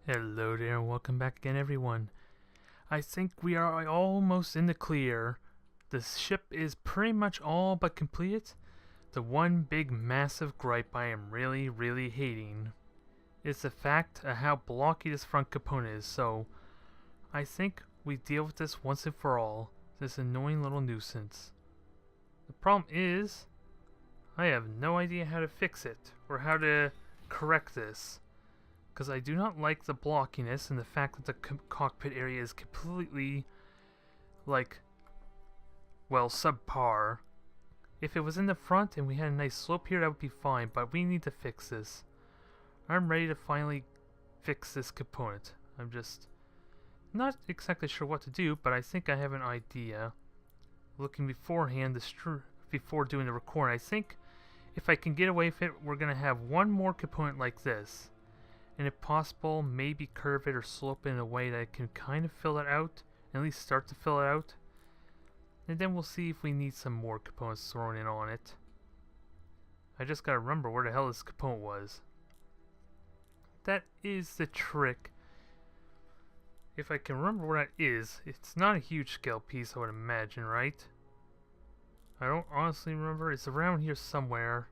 Hello there and welcome back again everyone. I think we are almost in the clear. The ship is pretty much all but completed. The one big massive gripe I am really hating is the fact of how blocky this front component is, so I think we deal with this once and for all. This annoying little nuisance. The problem is, I have no idea how to fix it or how to correct this. Because I do not like the blockiness and the fact that the cockpit area is completely, subpar. If it was in the front and we had a nice slope here, that would be fine, but we need to fix this. I'm ready to finally fix this component. I'm just not exactly sure what to do, but I think I have an idea. Looking beforehand, before doing the recording, I think if I can get away with it, we're going to have one more component like this. And if possible, maybe curve it or slope it in a way that I can kind of fill it out, at least start to fill it out. And then we'll see if we need some more components thrown in on it. I just gotta remember where the hell this component was. That is the trick. If I can remember where that is, it's not a huge scale piece I would imagine, right? I don't honestly remember. It's around here somewhere.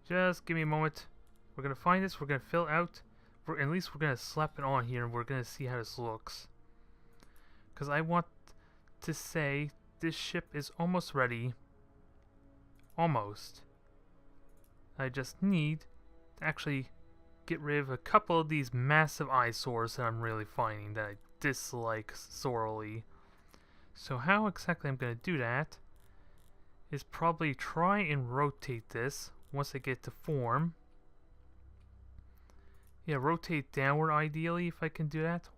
Just give me a moment. We're going to find this, we're going to fill out, at least we're going to slap it on here and we're going to see how this looks. Because I want to say this ship is almost ready. Almost. I just need to actually get rid of a couple of these massive eyesores that I'm really finding that I dislike sorely. So how exactly I'm going to do that is probably try and rotate this once I get to form. Yeah, rotate downward ideally if I can do that.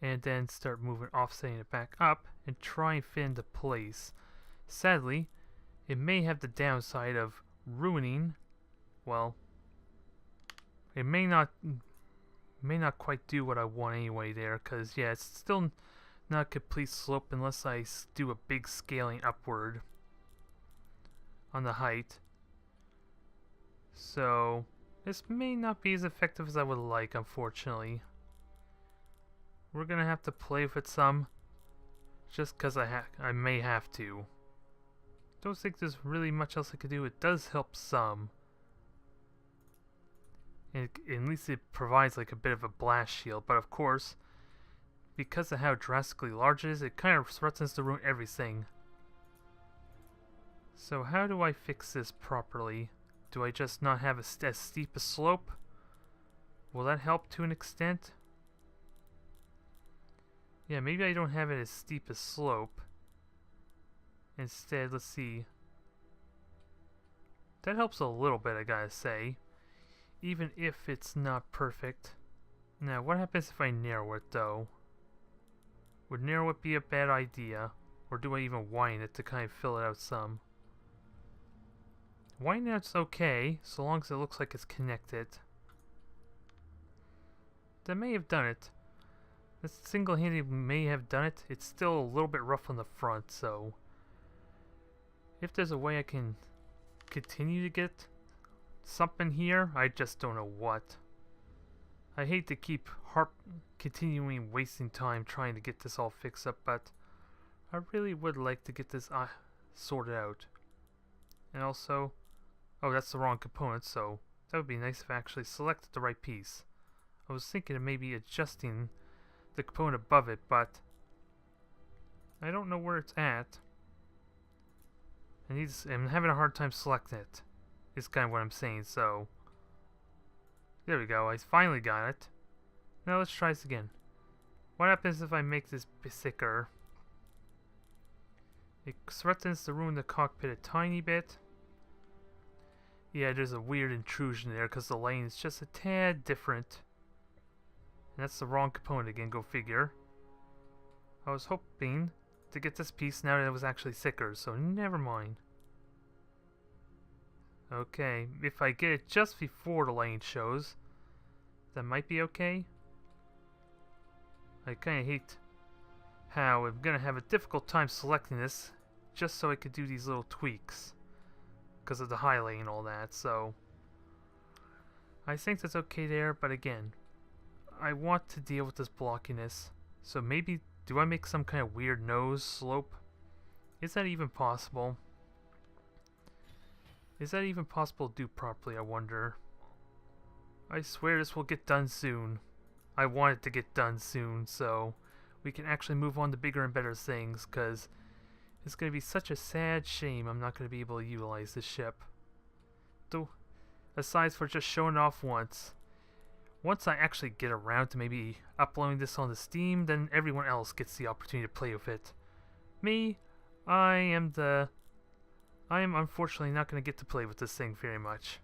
And then start moving, offsetting it back up and try and fit into place. Sadly, it may have the downside of ruining, well, it may not quite do what I want anyway there, because yeah, it's still not a complete slope unless I do a big scaling upward on the height. So this may not be as effective as I would like, unfortunately. We're gonna have to play with it some, just because I may have to. Don't think there's really much else I could do. It does help some. And at least it provides like a bit of a blast shield, but of course, because of how drastically large it is, it kind of threatens to ruin everything. So how do I fix this properly? Do I just not have as steep a slope? Will that help to an extent? Yeah, maybe I don't have it as steep a slope. Instead, let's see. That helps a little bit, I gotta say. Even if it's not perfect. Now, what happens if I narrow it, though? Would narrow it be a bad idea? Or do I even widen it to kind of fill it out some? Widen out's okay, so long as it looks like it's connected. That may have done it. This single-handed may have done it. It's still a little bit rough on the front, so if there's a way I can continue to get something here, I just don't know what. I hate to keep continuing wasting time trying to get this all fixed up, but I really would like to get this sorted out. And also, oh, that's the wrong component, so that would be nice if I actually selected the right piece. I was thinking of maybe adjusting the component above it, but I don't know where it's at. I'm having a hard time selecting it, is kind of what I'm saying, so there we go, I finally got it. Now let's try this again. What happens if I make this thicker? It threatens to ruin the cockpit a tiny bit. Yeah, there's a weird intrusion there because the lane is just a tad different. And that's the wrong component again, go figure. I was hoping to get this piece now that it was actually thicker, so never mind. Okay, if I get it just before the lane shows, that might be okay. I kinda hate how I'm gonna have a difficult time selecting this just so I could do these little tweaks because of the highlight and all that, so I think that's okay there, but again, I want to deal with this blockiness. So maybe, do I make some kind of weird nose slope? Is that even possible? Is that even possible to do properly, I wonder? I swear this will get done soon. I want it to get done soon, so we can actually move on to bigger and better things, because it's going to be such a sad shame I'm not going to be able to utilize this ship. Though, aside for just showing it off once I actually get around to maybe uploading this onto Steam, then everyone else gets the opportunity to play with it. Me, I am unfortunately not going to get to play with this thing very much.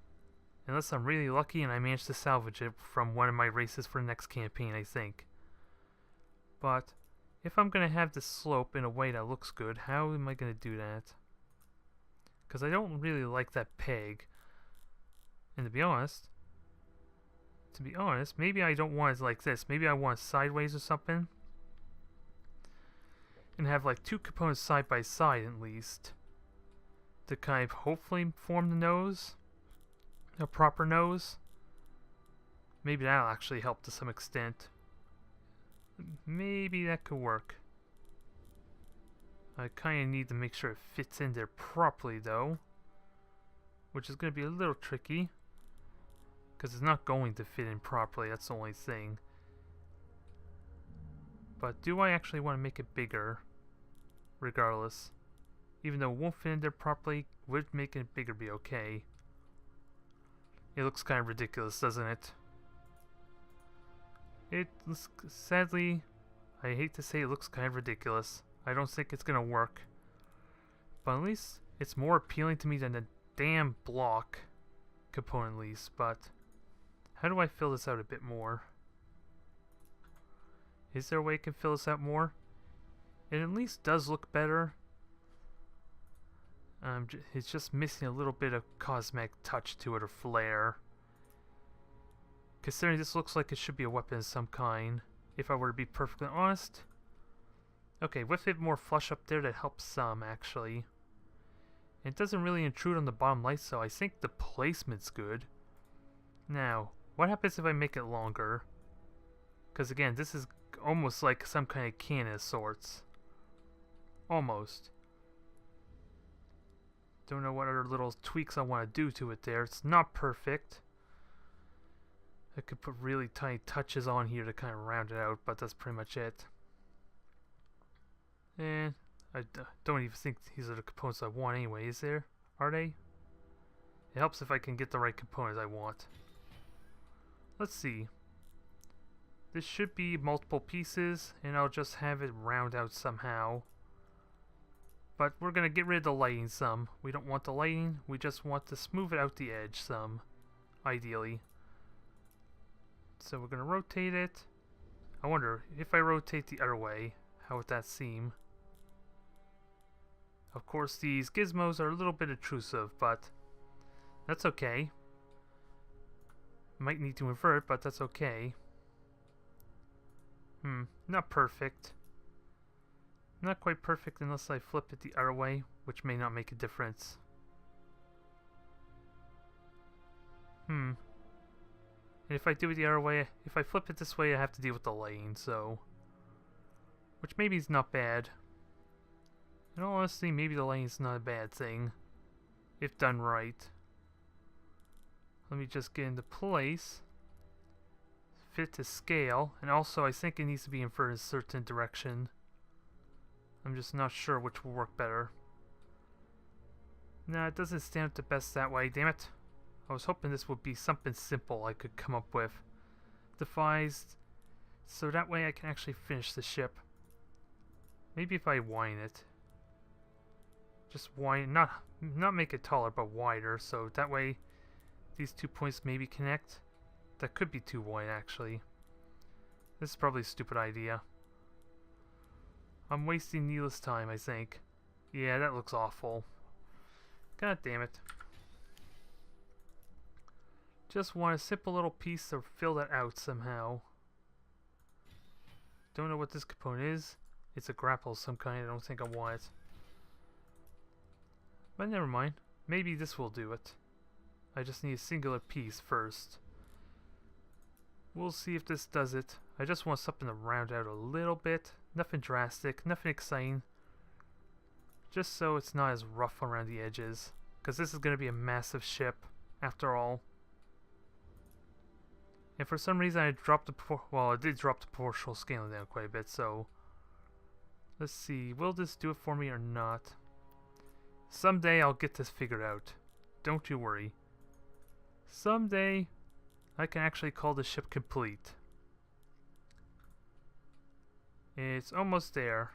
Unless I'm really lucky and I manage to salvage it from one of my races for the next campaign, I think. But if I'm going to have this slope in a way that looks good, how am I going to do that? Because I don't really like that peg. And to be honest, maybe I don't want it like this. Maybe I want it sideways or something. And have like two components side by side at least. To kind of hopefully form the nose. A proper nose. Maybe that'll actually help to some extent. Maybe that could work. I kind of need to make sure it fits in there properly though. Which is going to be a little tricky. Because it's not going to fit in properly, that's the only thing. But do I actually want to make it bigger? Regardless. Even though it won't fit in there properly, would making it bigger be okay? It looks kind of ridiculous, doesn't it? It looks, sadly, I hate to say it looks kind of ridiculous. I don't think it's gonna work. But at least it's more appealing to me than the damn block component, at least. But how do I fill this out a bit more? Is there a way I can fill this out more? It at least does look better. It's just missing a little bit of cosmetic touch to it, or flair. Considering this looks like it should be a weapon of some kind, if I were to be perfectly honest. Okay, with it more flush up there, that helps some, actually. It doesn't really intrude on the bottom light, so I think the placement's good. Now, what happens if I make it longer? Because again, this is almost like some kind of cannon of sorts. Almost. Don't know what other little tweaks I want to do to it there. It's not perfect. I could put really tiny touches on here to kind of round it out, but that's pretty much it. And I don't even think these are the components I want anyway, is there? Are they? It helps if I can get the right components I want. Let's see. This should be multiple pieces, and I'll just have it round out somehow. But we're going to get rid of the lighting some. We don't want the lighting, we just want to smooth it out the edge some, ideally. So we're going to rotate it. I wonder, if I rotate the other way, how would that seem? Of course, these gizmos are a little bit intrusive, but that's okay. Might need to invert, but that's okay. Not perfect. Not quite perfect unless I flip it the other way, which may not make a difference. And if I do it the other way, if I flip it this way, I have to deal with the lighting, so... Which maybe is not bad. In all honesty, maybe the lighting is not a bad thing. If done right. Let me just get into place. Fit to scale. And also, I think it needs to be inverted in a certain direction. I'm just not sure which will work better. Nah, it doesn't stand up the best that way, damn it. I was hoping this would be something simple I could come up with. Devised, so that way I can actually finish the ship. Maybe if I widen it. Just widen, not make it taller, but wider, so that way these 2 points maybe connect. That could be too wide, actually. This is probably a stupid idea. I'm wasting needless time, I think. Yeah, that looks awful. God damn it. Just want a simple little piece to fill that out somehow. Don't know what this component is. It's a grapple of some kind. I don't think I want it. But never mind. Maybe this will do it. I just need a singular piece first. We'll see if this does it. I just want something to round out a little bit. Nothing drastic, nothing exciting. Just so it's not as rough around the edges. Because this is going to be a massive ship, after all. And for some reason I dropped the... Well, I did drop the proportional scaling down quite a bit, so... Let's see, will this do it for me or not? Someday I'll get this figured out. Don't you worry. Someday I can actually call the ship complete. It's almost there.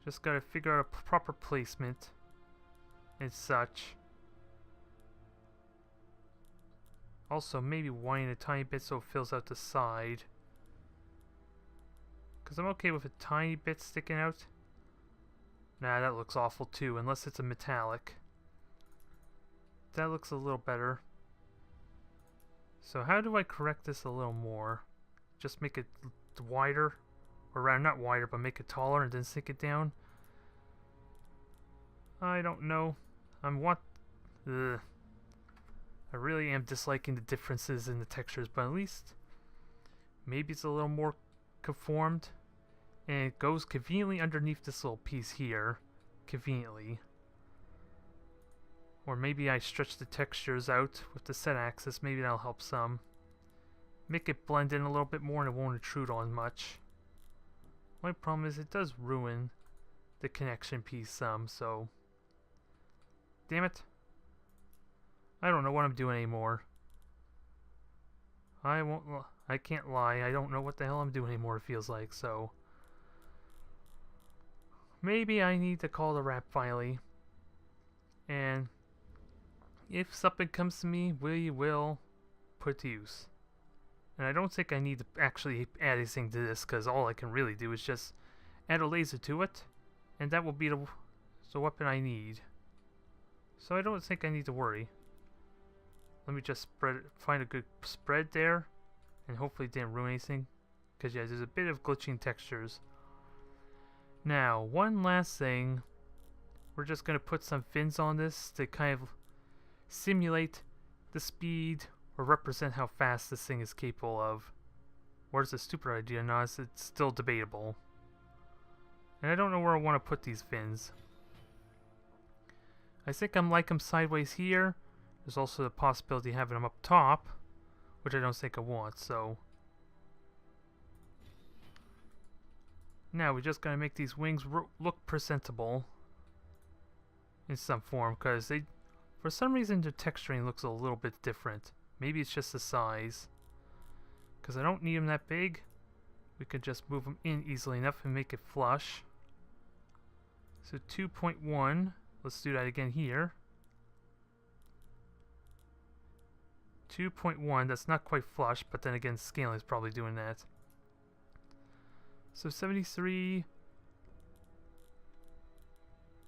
Just gotta figure out a proper placement and such. Also, maybe widen a tiny bit so it fills out the side. Because I'm okay with a tiny bit sticking out. Nah, that looks awful too, unless it's a metallic. That looks a little better. So how do I correct this a little more? Just make it wider? Or rather, not wider, but make it taller and then sink it down? I don't know. I really am disliking the differences in the textures, but at least maybe it's a little more conformed. And it goes conveniently underneath this little piece here. Conveniently. Or maybe I stretch the textures out with the set axis. Maybe that'll help some. Make it blend in a little bit more and it won't intrude on much. My problem is it does ruin the connection piece some, so... Damn it. I don't know what I'm doing anymore. I can't lie. I don't know what the hell I'm doing anymore, it feels like, so... Maybe I need to call the wrap finally. And if something comes to me, we will put to use. And I don't think I need to actually add anything to this, because all I can really do is just add a laser to it, and that will be the weapon I need. So I don't think I need to worry. Let me just find a good spread there, and hopefully it didn't ruin anything. Because yeah, there's a bit of glitching textures. Now, one last thing. We're just going to put some fins on this to kind of simulate the speed or represent how fast this thing is capable of. Or is a stupid idea? No, it's still debatable. And I don't know where I want to put these fins. I think I'm like them sideways here. There's also the possibility of having them up top, which I don't think I want, so... Now we just gotta make these wings look presentable in some form, because they, for some reason, the texturing looks a little bit different. Maybe it's just the size, because I don't need them that big. We can just move them in easily enough and make it flush. So 2.1, let's do that again here. 2.1, that's not quite flush, but then again scaling is probably doing that. So 73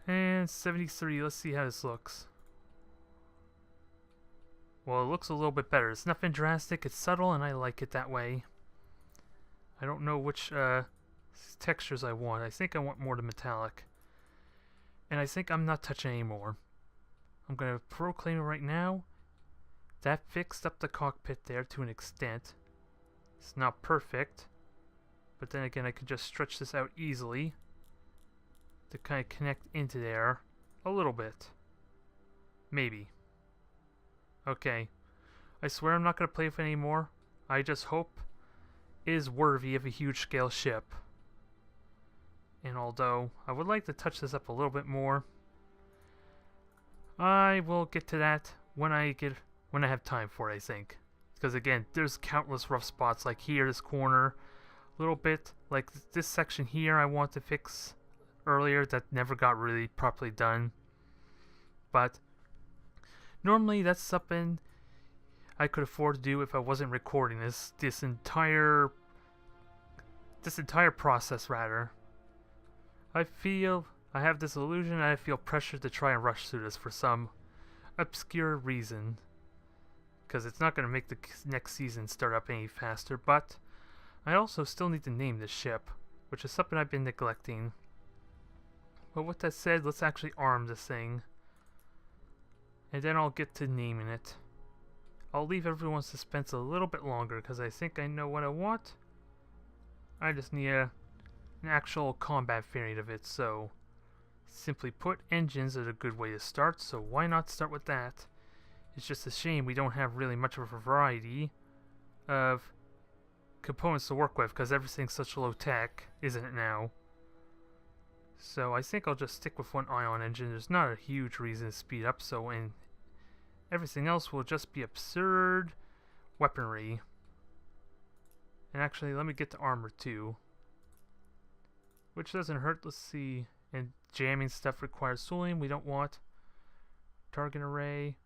and 73. Let's see how this looks. Well, it looks a little bit better. It's nothing drastic, it's subtle, and I like it that way. I don't know which textures I want. I think I want more to metallic. And I think I'm not touching anymore. I'm going to proclaim it right now. That fixed up the cockpit there to an extent. It's not perfect. But then again, I could just stretch this out easily to kind of connect into there a little bit. Maybe. Okay. I swear I'm not going to play with it anymore. I just hope it is worthy of a huge scale ship. And although I would like to touch this up a little bit more, I will get to that when I have time for it, I think. Because again, there's countless rough spots like here, this corner. Little bit like this section here I want to fix earlier that never got really properly done, but normally that's something I could afford to do if I wasn't recording this entire process rather. I feel I have this illusion and I feel pressured to try and rush through this for some obscure reason, because it's not going to make the next season start up any faster, but I also still need to name this ship, which is something I've been neglecting. But with that said, let's actually arm this thing. And then I'll get to naming it. I'll leave everyone's suspense a little bit longer because I think I know what I want. I just need an actual combat variant of it, so simply put, engines are a good way to start, so why not start with that? It's just a shame we don't have really much of a variety of components to work with because everything's such low tech, isn't it now? So I think I'll just stick with one ion engine. There's not a huge reason to speed up, so and everything else will just be absurd weaponry. And actually, let me get to armor too, which doesn't hurt. Let's see. And jamming stuff requires tooling. We don't want target array.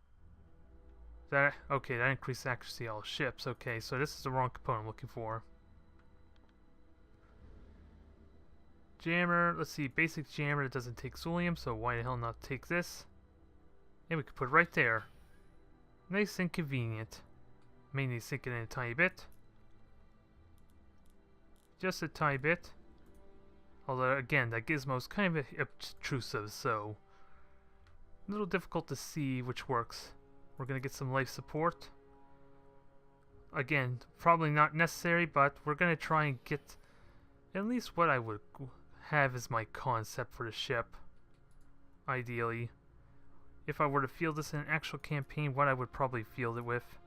That okay? That increases accuracy of all ships. Okay, so this is the wrong component I'm looking for. Jammer. Let's see. Basic jammer that doesn't take thulium, so why the hell not take this? And we could put it right there. Nice and convenient. May need to sink it in a tiny bit. Just a tiny bit. Although, again, that gizmo's kind of obtrusive, so a little difficult to see which works. We're going to get some life support. Again, probably not necessary, but we're going to try and get at least what I would have as my concept for the ship. Ideally. If I were to field this in an actual campaign, what I would probably field it with.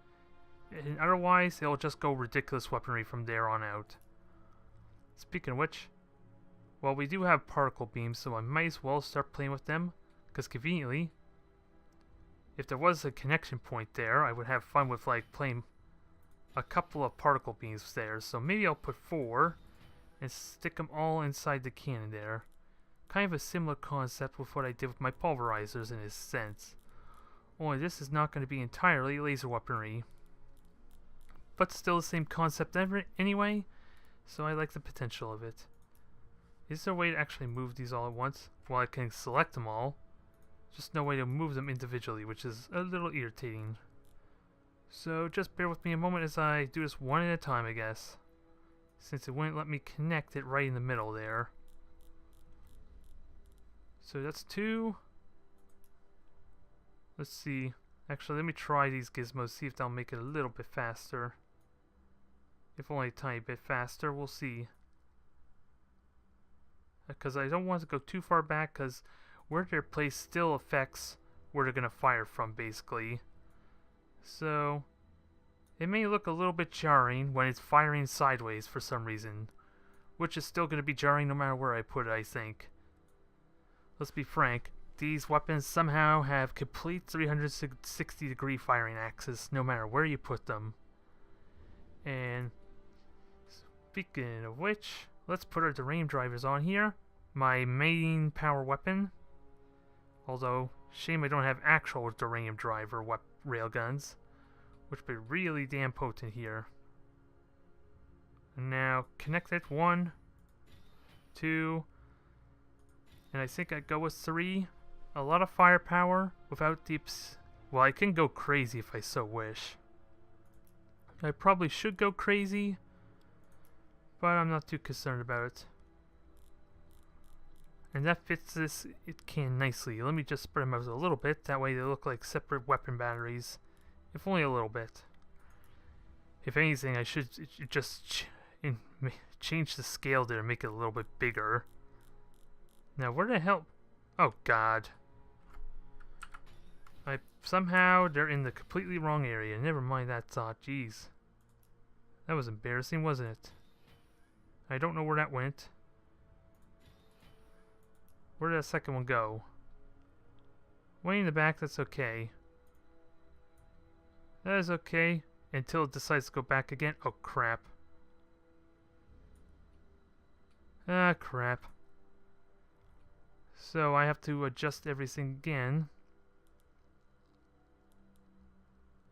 And otherwise, it'll just go ridiculous weaponry from there on out. Speaking of which, well, we do have particle beams, so I might as well start playing with them, because conveniently, if there was a connection point there, I would have fun with like playing a couple of particle beams there. So maybe I'll put 4 and stick them all inside the cannon there. Kind of a similar concept with what I did with my pulverizers in a sense. Only this is not going to be entirely laser weaponry, but still the same concept anyway, so I like the potential of it. Is there a way to actually move these all at once? Well, I can select them all. Just no way to move them individually, which is a little irritating. So just bear with me a moment as I do this one at a time, I guess. Since it wouldn't let me connect it right in the middle there. So that's 2. Let's see. Actually, let me try these gizmos, see if they'll make it a little bit faster. If only a tiny bit faster, we'll see. Because I don't want to go too far back, because where they're placed still affects where they're going to fire from, basically. So, it may look a little bit jarring when it's firing sideways for some reason. Which is still going to be jarring no matter where I put it, I think. Let's be frank, these weapons somehow have complete 360 degree firing axis no matter where you put them. And speaking of which, let's put our deranged drivers on here. My main power weapon. Although, shame I don't have actual deranged driver railguns, which would be really damn potent here. And now, connect it. 1, 2, and I think I'd go with 3. A lot of firepower without deeps. Well, I can go crazy if I so wish. I probably should go crazy, but I'm not too concerned about it. And that fits this can nicely. Let me just spread them out a little bit, that way they look like separate weapon batteries. If only a little bit. If anything, I should just change the scale there and make it a little bit bigger. Now, where the hell? Oh, God. Somehow, they're in the completely wrong area. Never mind that thought. Jeez. That was embarrassing, wasn't it? I don't know where that went. Where did that second one go? Way in the back, that's okay. That is okay until it decides to go back again. Oh, crap. Ah, crap. So I have to adjust everything again.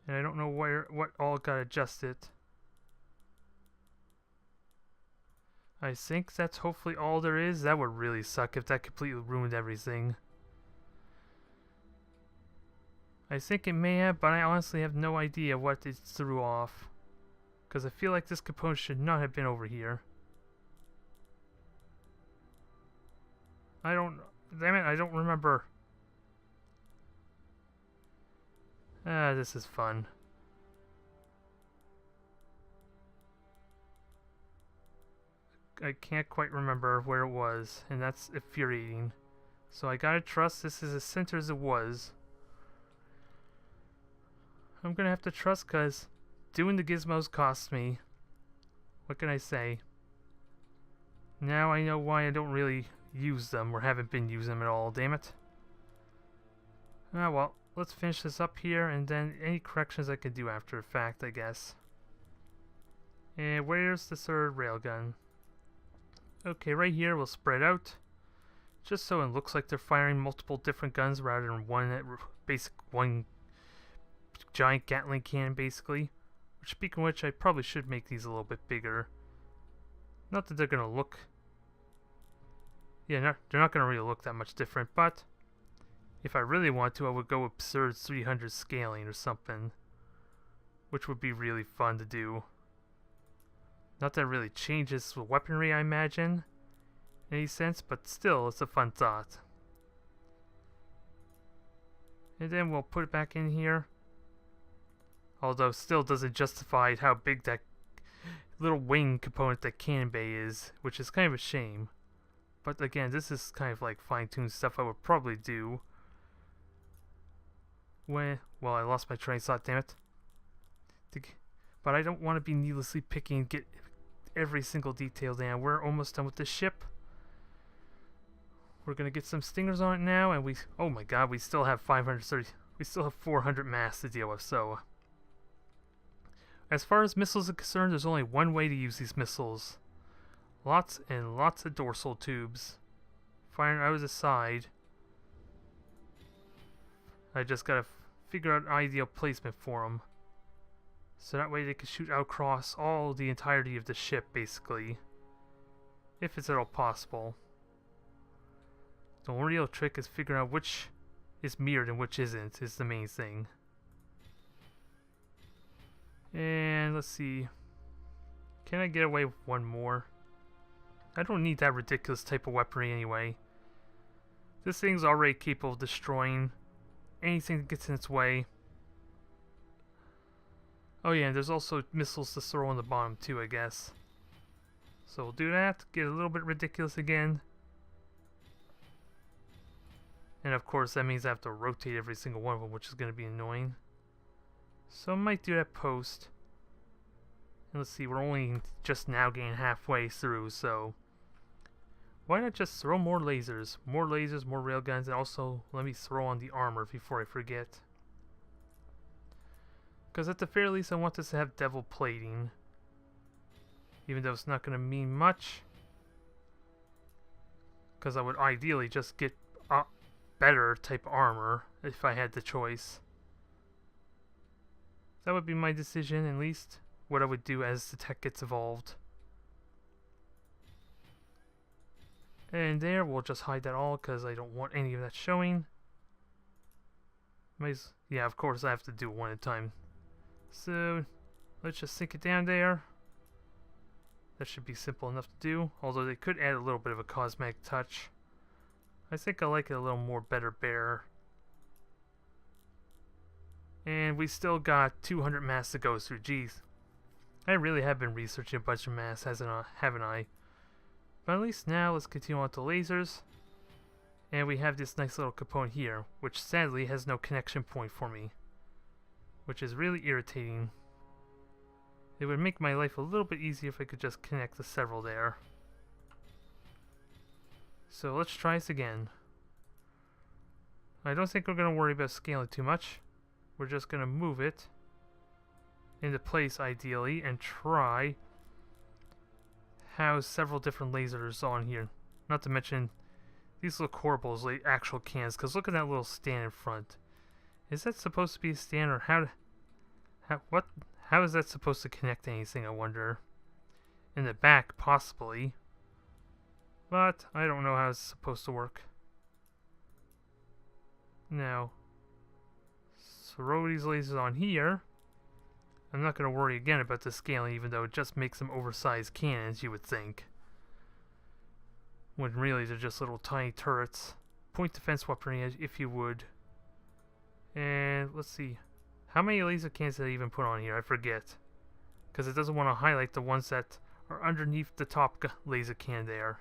And I don't know what all got adjusted. I think that's hopefully all there is. That would really suck if that completely ruined everything. I think it may have, but I honestly have no idea what it threw off. Because I feel like this component should not have been over here. Damn it, I don't remember. Ah, this is fun. I can't quite remember where it was, and that's infuriating. So I gotta trust this is as center as it was. I'm gonna have to trust because doing the gizmos cost me. What can I say? Now I know why I don't really use them, or haven't been using them at all, damn it. Ah well, let's finish this up here, and then any corrections I can do after the fact, I guess. And where's the third railgun? Okay, right here we'll spread out. Just so it looks like they're firing multiple different guns rather than one giant Gatling cannon, basically. Which, speaking of which, I probably should make these a little bit bigger. Not that they're gonna look... Yeah, they're not gonna really look that much different, but... If I really want to, I would go absurd 300 scaling or something. Which would be really fun to do. Not that it really changes the weaponry, I imagine. In any sense, but still, it's a fun thought. And then we'll put it back in here. Although still doesn't justify how big that little wing component that cannon bay is, which is kind of a shame. But again, this is kind of like fine-tuned stuff I would probably do. Well, I lost my train of thought, damn it. But I don't want to be needlessly picky and get every single detail down. We're almost done with the ship. We're gonna get some stingers on it now, and oh my god, we still have 530, we still have 400 mass to deal with, so. As far as missiles are concerned, there's only one way to use these missiles. Lots and lots of dorsal tubes. Firing out of the side. I just gotta figure out an ideal placement for them. So that way they can shoot out across the entirety of the ship, basically. If it's at all possible. The real trick is figuring out which is mirrored and which isn't, is the main thing. And let's see. Can I get away with one more? I don't need that ridiculous type of weaponry anyway. This thing's already capable of destroying anything that gets in its way. Oh yeah, and there's also missiles to throw on the bottom too, I guess. So we'll do that, get a little bit ridiculous again. And of course that means I have to rotate every single one of them, which is going to be annoying. So I might do that post. And let's see, we're only just now getting halfway through, so... Why not just throw more lasers? More lasers, more railguns, and also let me throw on the armor before I forget. Because at the very least I want this to have devil plating. Even though it's not going to mean much. Because I would ideally just get better type armor if I had the choice. That would be my decision, at least. What I would do as the tech gets evolved. And there, we'll just hide that all because I don't want any of that showing. Yeah, of course I have to do it one at a time. So, let's just sink it down there. That should be simple enough to do, although they could add a little bit of a cosmetic touch. I think I like it a little more better bare. And we still got 200 mass to go through. Jeez. I really have been researching a bunch of mass, haven't I? But at least now, let's continue on to lasers. And we have this nice little component here, which sadly has no connection point for me. Which is really irritating. It would make my life a little bit easier if I could just connect the several there. So let's try this again. I don't think we're going to worry about scaling too much. We're just going to move it into place ideally and try house several different lasers on here. Not to mention these look horrible as like actual cans, because look at that little stand in front. Is that supposed to be a stand, or how is that supposed to connect to anything, I wonder? In the back, possibly. But I don't know how it's supposed to work. Now, throw these lasers on here. I'm not going to worry again about the scaling, even though it just makes them oversized cannons, you would think. When really they're just little tiny turrets. Point defense weaponry, if you would. And let's see. How many laser cannons did I even put on here? I forget. Because it doesn't want to highlight the ones that or underneath the top laser can there.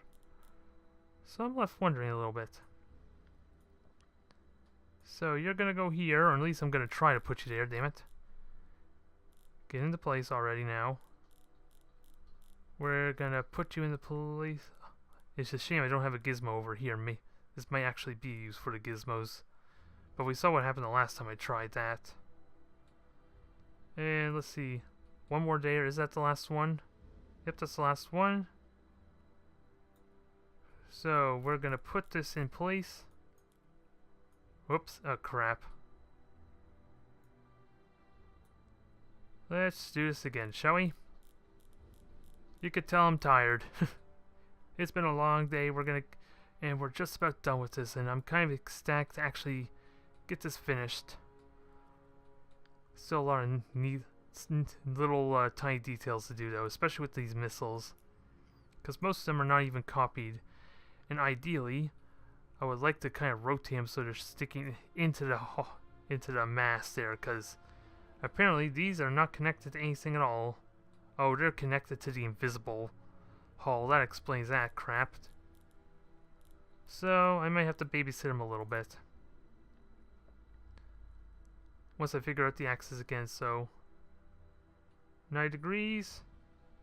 So I'm left wondering a little bit. So you're gonna go here, or at least I'm gonna try to put you there, damn it. Get into place already now. We're gonna put you into place. It's a shame I don't have a gizmo over here. This might actually be used for the gizmos. But we saw what happened the last time I tried that. And let's see. One more there. Is that the last one? Yep, that's the last one. So we're gonna put this in place. Whoops, oh crap. Let's do this again, shall we? You could tell I'm tired. It's been a long day. And we're just about done with this, and I'm kind of ecstatic to actually get this finished. Still a lot of little tiny details to do though, especially with these missiles, because most of them are not even copied. And ideally, I would like to kind of rotate them so they're sticking into the mast there, because apparently these are not connected to anything at all. Oh, they're connected to the invisible hull. That explains that crap. So I might have to babysit them a little bit once I figure out the axis again. So 9 degrees.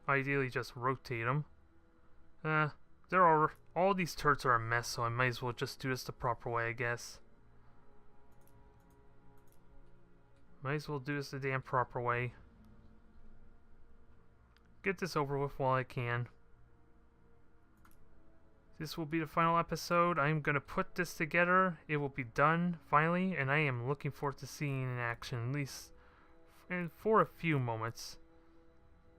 Ideally just rotate them. All these turrets are a mess, so I might as well just do this the proper way, I guess. Might as well do this the damn proper way. Get this over with while I can. This will be the final episode. I'm going to put this together. It will be done, finally, and I am looking forward to seeing it in action, at least for a few moments.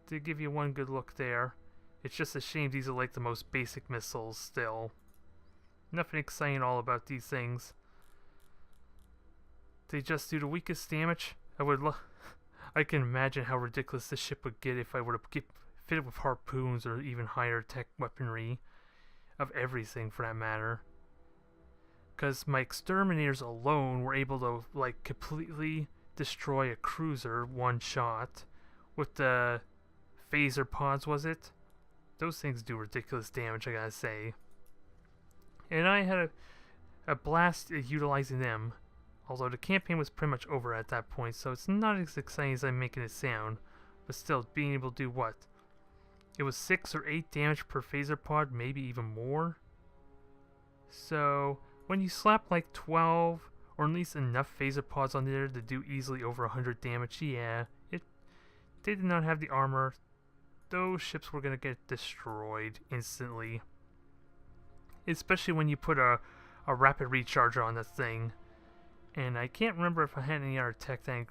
To give you one good look there. It's just a shame these are like the most basic missiles still. Nothing exciting at all about these things. They just do the weakest damage. I can imagine how ridiculous this ship would get if I were to fit it with harpoons or even higher tech weaponry. Of everything for that matter. Because my exterminators alone were able to like completely destroy a cruiser one shot. With the phaser pods, was it? Those things do ridiculous damage, I gotta say. And I had a blast utilizing them. Although the campaign was pretty much over at that point, so it's not as exciting as I'm making it sound. But still, being able to do what? It was 6 or 8 damage per phaser pod, maybe even more. So, when you slap like 12, or at least enough phaser pods on there to do easily over 100 damage, yeah, they did not have the armor. Those ships were going to get destroyed instantly. Especially when you put a rapid recharger on the thing. And I can't remember if I had any other tech that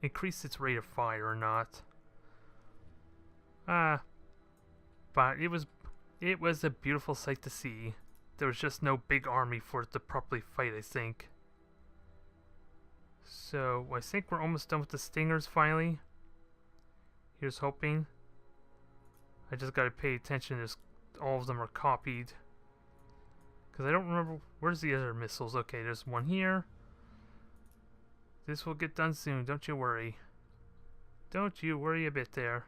increased its rate of fire or not. But it was a beautiful sight to see. There was just no big army for it to properly fight, I think. So, I think we're almost done with the Stingers finally. Here's hoping. I just gotta pay attention. All of them are copied. Because I don't remember. Where's the other missiles? Okay, there's one here. This will get done soon, don't you worry. Don't you worry a bit there.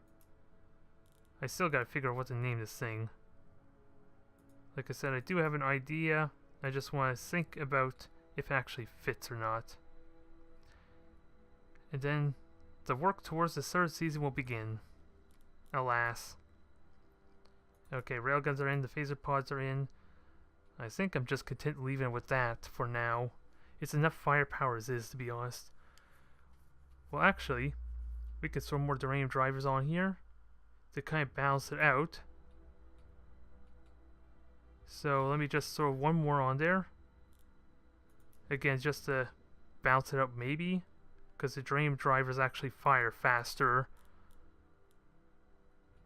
I still gotta figure out what to name this thing. Like I said, I do have an idea. I just want to think about if it actually fits or not. And then the work towards the 3rd season will begin. Alas. Okay, railguns are in, the phaser pods are in. I think I'm just content leaving it with that for now. It's enough firepower as is, to be honest. Well, actually, we could throw more Duranium drivers on here to kind of balance it out. So let me just throw one more on there. Again, just to balance it out maybe. Because the Duranium drivers actually fire faster.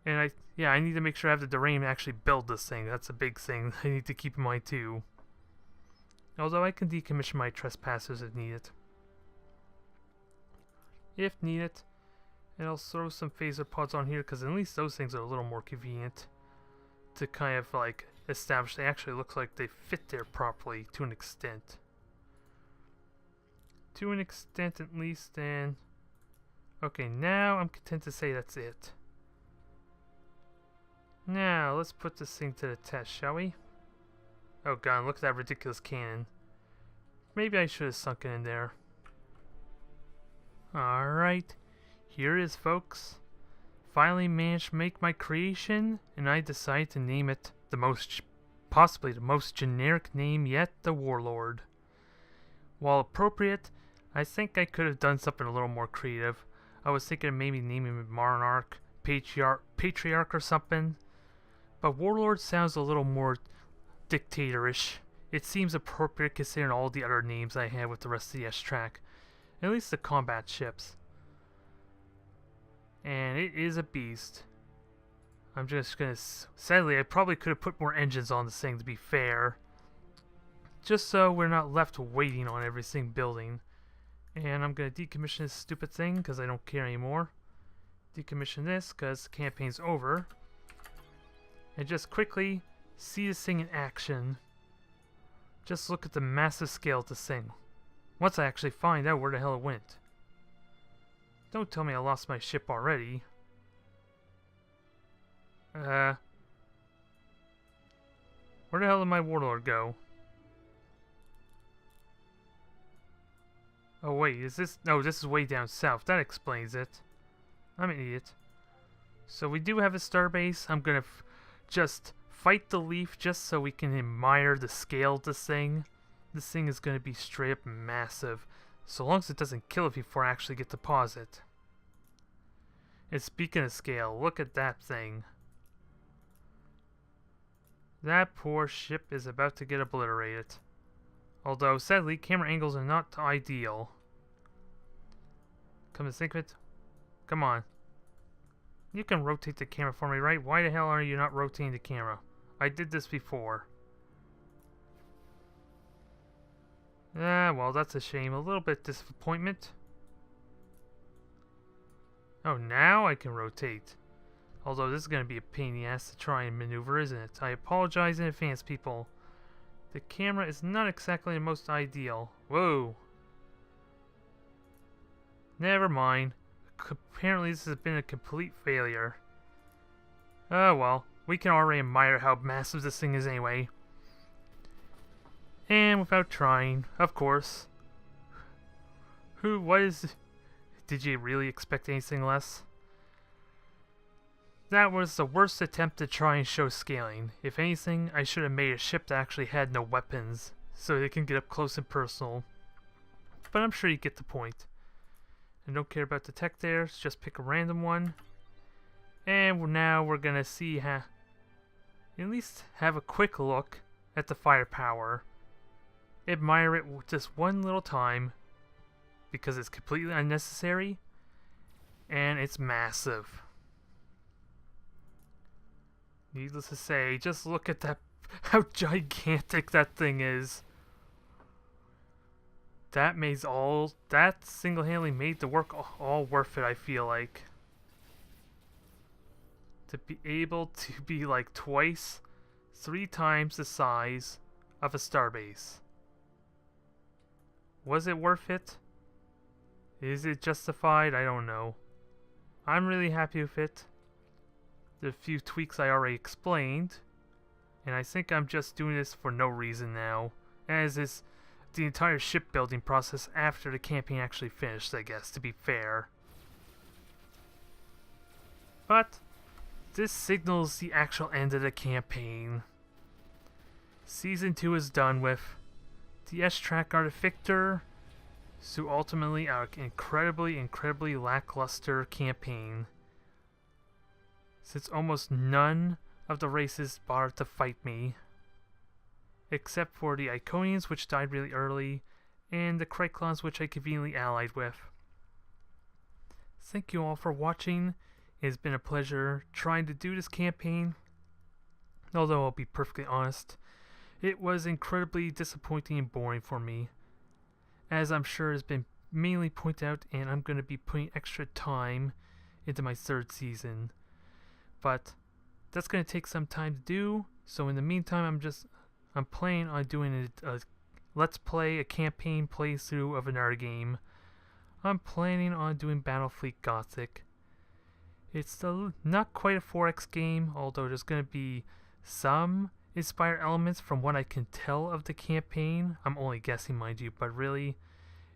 And I need to make sure I have the Duranium to actually build this thing. That's a big thing I need to keep in mind too. Although I can decommission my trespassers if needed. And I'll throw some phaser pods on here because at least those things are a little more convenient to kind of like establish they actually look like they fit there properly to an extent. To an extent at least, and okay, now I'm content to say that's it. Now, let's put this thing to the test, shall we? Oh god, look at that ridiculous cannon. Maybe I should have sunk it in there. Alright, here it is, folks. Finally managed to make my creation, and I decided to name it possibly the most generic name yet, the Warlord. While appropriate, I think I could have done something a little more creative. I was thinking of maybe naming it Monarch, Patriarch or something. But Warlord sounds a little more dictatorish. It seems appropriate considering all the other names I have with the rest of the S-Track. At least the combat ships. And it is a beast. I'm just gonna... Sadly, I probably could have put more engines on this thing to be fair. Just so we're not left waiting on everything building. And I'm gonna decommission this stupid thing because I don't care anymore. Decommission this because the campaign's over. And just quickly see this thing in action. Just look at the massive scale of this thing. Once I actually find out where the hell it went. Don't tell me I lost my ship already. Where the hell did my Warlord go? Oh wait, is this... No, this is way down south. That explains it. I'm an idiot. So we do have a starbase. I'm gonna just fight the leaf just so we can admire the scale of this thing. This thing is gonna be straight up massive. So long as it doesn't kill it before I actually get to pause it. And speaking of scale, look at that thing. That poor ship is about to get obliterated. Although, sadly, camera angles are not ideal. Come to think of it. Come on. You can rotate the camera for me, right? Why the hell are you not rotating the camera? I did this before. Ah, well, that's a shame. A little bit disappointment. Oh, now I can rotate. Although this is going to be a pain in the ass to try and maneuver, isn't it? I apologize in advance, people. The camera is not exactly the most ideal. Whoa. Never mind. Apparently this has been a complete failure. Oh well. We can already admire how massive this thing is anyway. And without trying, of course. Did you really expect anything less? That was the worst attempt to try and show scaling. If anything, I should have made a ship that actually had no weapons, so they can get up close and personal. But I'm sure you get the point. And don't care about the tech there, so just pick a random one. And now we're gonna see at least have a quick look at the firepower. Admire it just one little time, because it's completely unnecessary, and it's massive. Needless to say, just look at that, how gigantic that thing is. That single-handedly made the work all worth it, I feel like. To be able to be like twice, 3 times the size of a starbase. Was it worth it? Is it justified? I don't know. I'm really happy with it. The few tweaks I already explained, and I think I'm just doing this for no reason now, as is the entire shipbuilding process after the campaign actually finished, I guess, to be fair. But this signals the actual end of the campaign. Season 2 is done with. The S-Track are the victor, so ultimately our incredibly lackluster campaign. Since almost none of the races bothered to fight me, except for the Iconians, which died really early, and the Kryklons, which I conveniently allied with. Thank you all for watching. It has been a pleasure trying to do this campaign, although I'll be perfectly honest, it was incredibly disappointing and boring for me, as I'm sure has been mainly pointed out, and I'm going to be putting extra time into my 3rd season. But that's going to take some time to do, so in the meantime I'm planning on doing a let's play, a campaign playthrough of another game. I'm planning on doing Battlefleet Gothic. It's not quite a 4X game, although there's going to be some inspired elements from what I can tell of the campaign. I'm only guessing, mind you, but really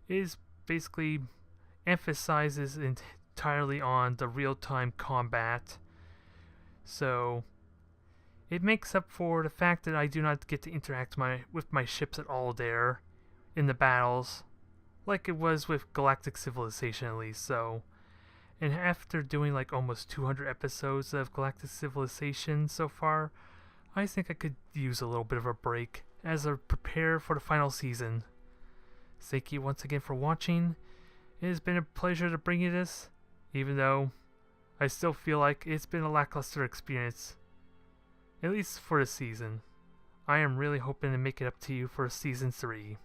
it is basically emphasizes entirely on the real-time combat. So it makes up for the fact that I do not get to interact with my ships at all there in the battles, like it was with Galactic Civilization at least. So, and after doing like almost 200 episodes of Galactic Civilization so far, I think I could use a little bit of a break as I prepare for the final season. Thank you once again for watching. It has been a pleasure to bring you this, even though I still feel like it's been a lackluster experience, at least for the season. I am really hoping to make it up to you for season 3.